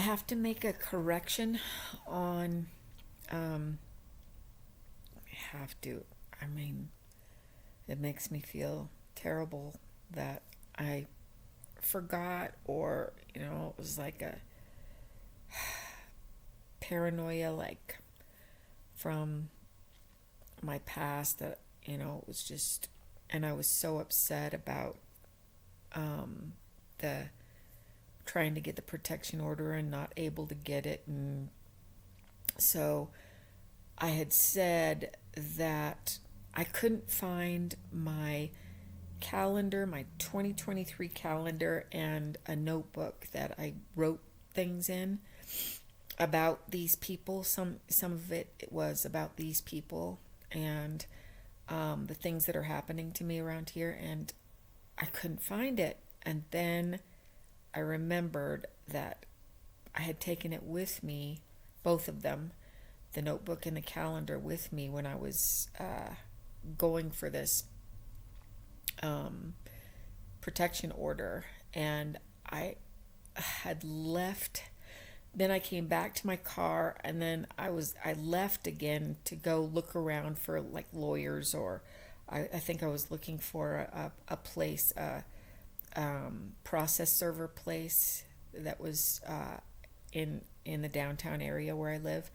have to make a correction on. I have to. I mean, it makes me feel terrible that I forgot, or, it was like a paranoia, like from my past that, it was just, and I was so upset about the trying to get the protection order and not able to get it. And so I had said that I couldn't find my calendar, my 2023 calendar, and a notebook that I wrote things in about these people. Some of it was about these people and the things that are happening to me around here, and I couldn't find it. And then I remembered that I had taken it with me, both of them, the notebook and the calendar, with me when I was going for this protection order. And I had left. Then I came back to my car, and then I left again to go look around for like lawyers, or I think I was looking for a place, process server place that was in the downtown area where I live.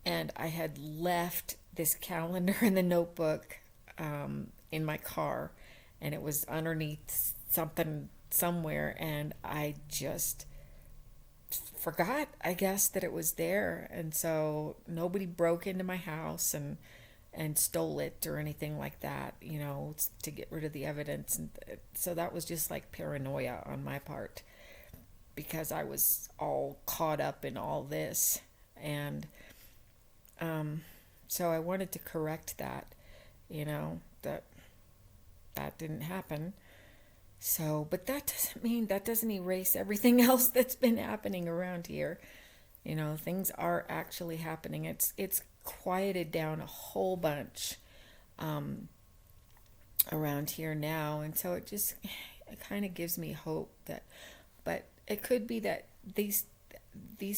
And I had left this calendar and the notebook in my car, and it was underneath something somewhere, and I just forgot, I guess, that it was there. And so nobody broke into my house and stole it or anything like that, to get rid of the evidence. And so that was just like paranoia on my part, because I was all caught up in all this. And so I wanted to correct that, that didn't happen. So, but that doesn't erase everything else that's been happening around here. Things are actually happening. It's quieted down a whole bunch around here now, and so it kind of gives me hope that, but it could be that these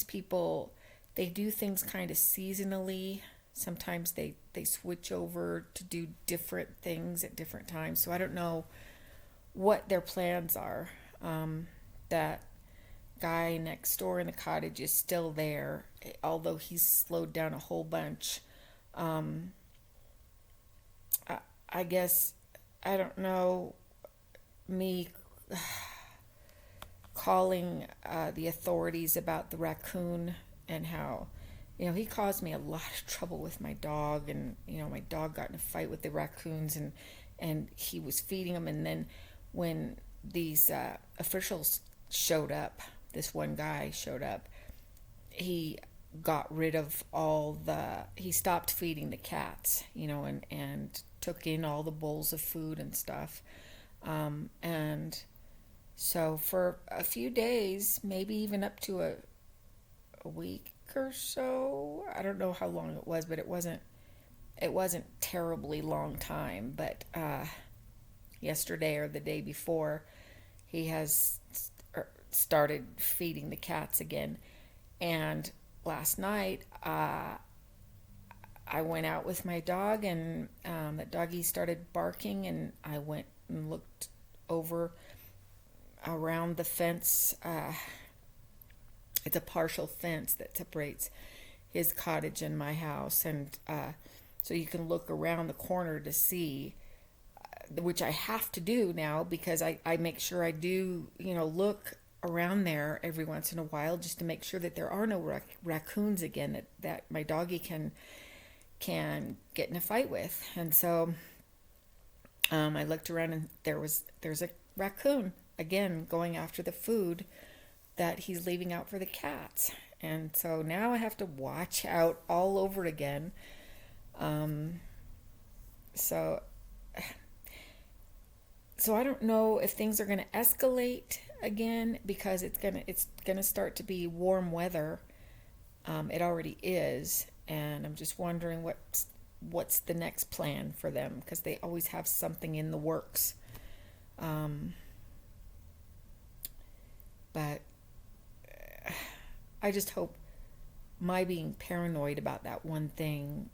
people, they do things kind of seasonally. Sometimes they switch over to do different things at different times. So I don't know what their plans are. That guy next door in the cottage is still there, although he's slowed down a whole bunch. I guess, I don't know, me calling the authorities about the raccoon, and how, he caused me a lot of trouble with my dog. And, my dog got in a fight with the raccoons, and he was feeding them. And then when these officials showed up, this one guy showed up, he got rid of he stopped feeding the cats, and took in all the bowls of food and stuff. And so for a few days, maybe even up to a week or so, I don't know how long it was, but it wasn't terribly long time. But yesterday or the day before, he has started feeding the cats again. And last night, I went out with my dog, and the doggy started barking, and I went and looked over around the fence. It's a partial fence that separates his cottage and my house, and so you can look around the corner to see, which I have to do now, because I make sure I do, look around there every once in a while, just to make sure that there are no raccoons again that my doggy can get in a fight with. And so I looked around, and there's a raccoon again going after the food that he's leaving out for the cats. And so now I have to watch out all over again. So I don't know if things are going to escalate again, because it's gonna start to be warm weather. It already is, and I'm just wondering what's the next plan for them, because they always have something in the works. But I just hope my being paranoid about that one thing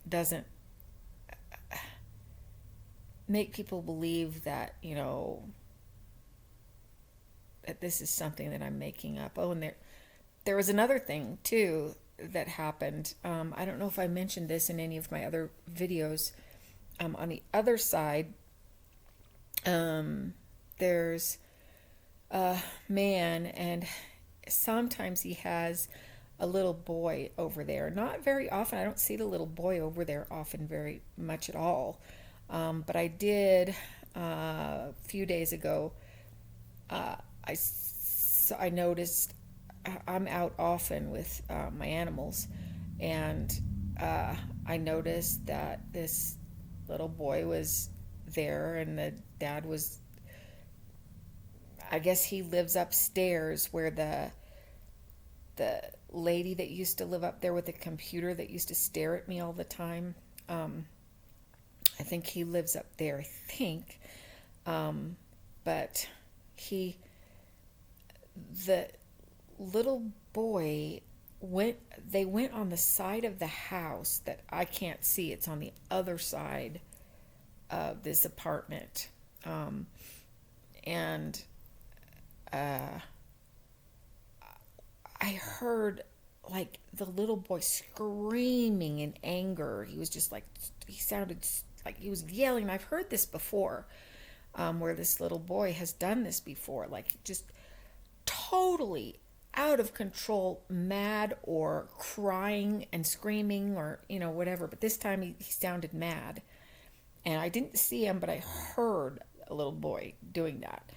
doesn't make people believe that, that this is something that I'm making up. Oh, and there was another thing too that happened. I don't know if I mentioned this in any of my other videos. On the other side, there's a man, and sometimes he has a little boy over there. Not very often. I don't see the little boy over there often, very much at all. But I did a few days ago. I noticed I'm out often with my animals, and I noticed that this little boy was there, and the dad was. I guess he lives upstairs where the lady that used to live up there with the computer that used to stare at me all the time. I think he lives up there. I think, but the little boy they went on the side of the house that I can't see. It's on the other side of this apartment. And I heard like the little boy screaming in anger. He was just like, he sounded like he was yelling. I've heard this before, where this little boy has done this before, like just totally out of control, mad or crying and screaming or, whatever. But this time he sounded mad. And I didn't see him, but I heard a little boy doing that.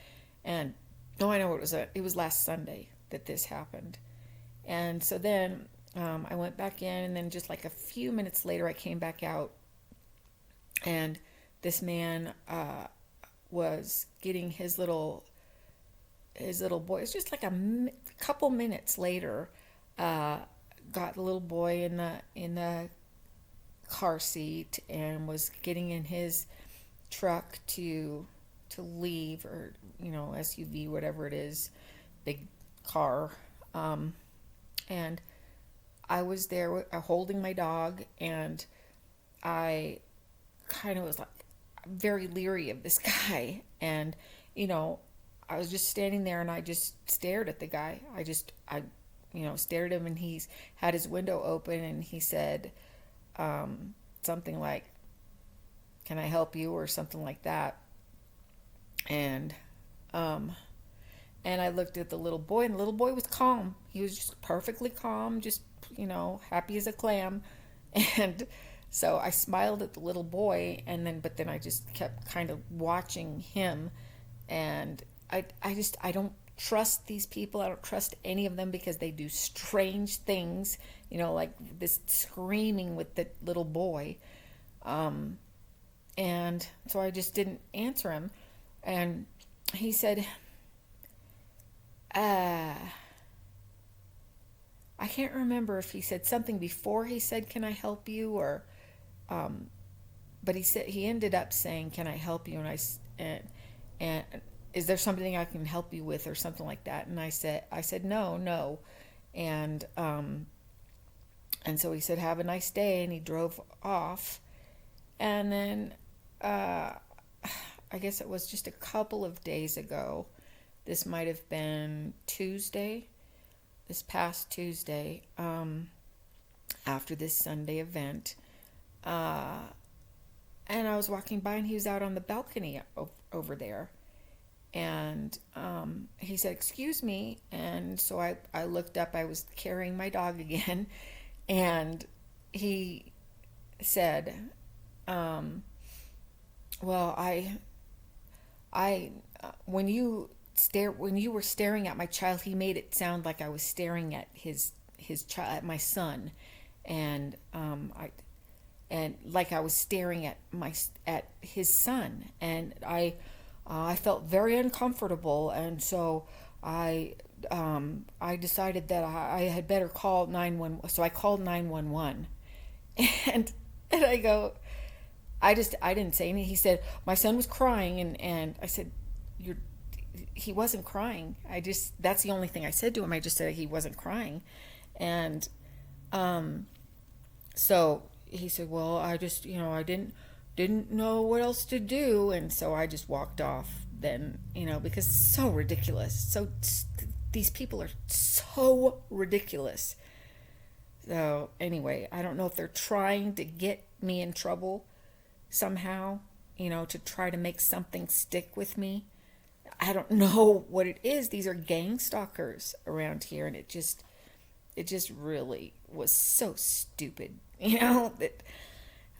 And I know it was last Sunday that this happened. And so then I went back in, and then just like a few minutes later I came back out, and this man was getting his little boy. It's just like a couple minutes later, got the little boy in the car seat and was getting in his truck to leave, or SUV, whatever it is, big car. And I was there holding my dog, and I kind of was like very leery of this guy. And I was just standing there, and I just stared at the guy. I stared at him, and he had his window open, and he said something like, "Can I help you?" or something like that. And I looked at the little boy, and the little boy was calm. He was just perfectly calm, just, happy as a clam. And so I smiled at the little boy, but then I just kept kind of watching him. And I don't trust these people. I don't trust any of them, because they do strange things, like this screaming with the little boy. And so I just didn't answer him. And he said, I can't remember if he said something before he said, "Can I help you?" or, but he ended up saying, "Can I help you?" And "Is there something I can help you with?" or something like that. And I said, no. And so he said, "Have a nice day." And he drove off. And then, I guess it was just a couple of days ago. This might have been this past Tuesday, after this Sunday event. And I was walking by, and he was out on the balcony over there. And he said, "Excuse me." And so I looked up. I was carrying my dog again. And he said, "Well, when you were staring at my child, he made it sound like I was staring at his child, at my son, and like I was staring at his son, and I felt very uncomfortable, and so I decided that I had better call 911. So I called 911, and I go, I didn't say anything. He said my son was crying, and I said, he wasn't crying. That's the only thing I said to him. I just said he wasn't crying. And so he said, well, I just, I didn't know what else to do. And so I just walked off then, because it's so ridiculous. These people are so ridiculous. So anyway, I don't know if they're trying to get me in trouble somehow, to try to make something stick with me. I don't know what it is. These are gang stalkers around here, and it just really was so stupid, that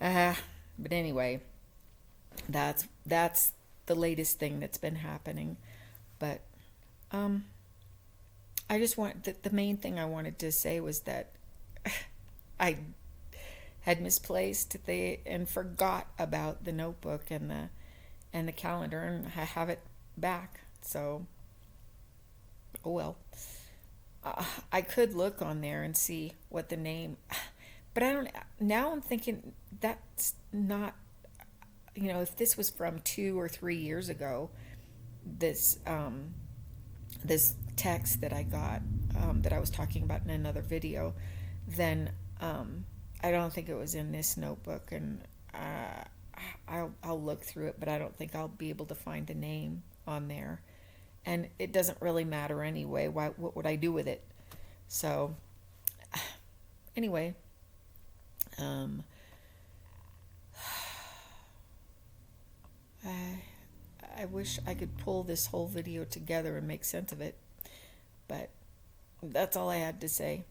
but anyway, that's the latest thing that's been happening. But I just the main thing I wanted to say was that I had misplaced and forgot about the notebook and the calendar, and I have it back. So, oh well. I could look on there and see what the name, but I don't. Now I'm thinking that's not. If this was from 2 or 3 years ago, this this text that I got, that I was talking about in another video, then I don't think it was in this notebook, and I'll look through it, but I don't think I'll be able to find a name on there, and it doesn't really matter anyway. What would I do with it? So anyway, I wish I could pull this whole video together and make sense of it, but that's all I had to say.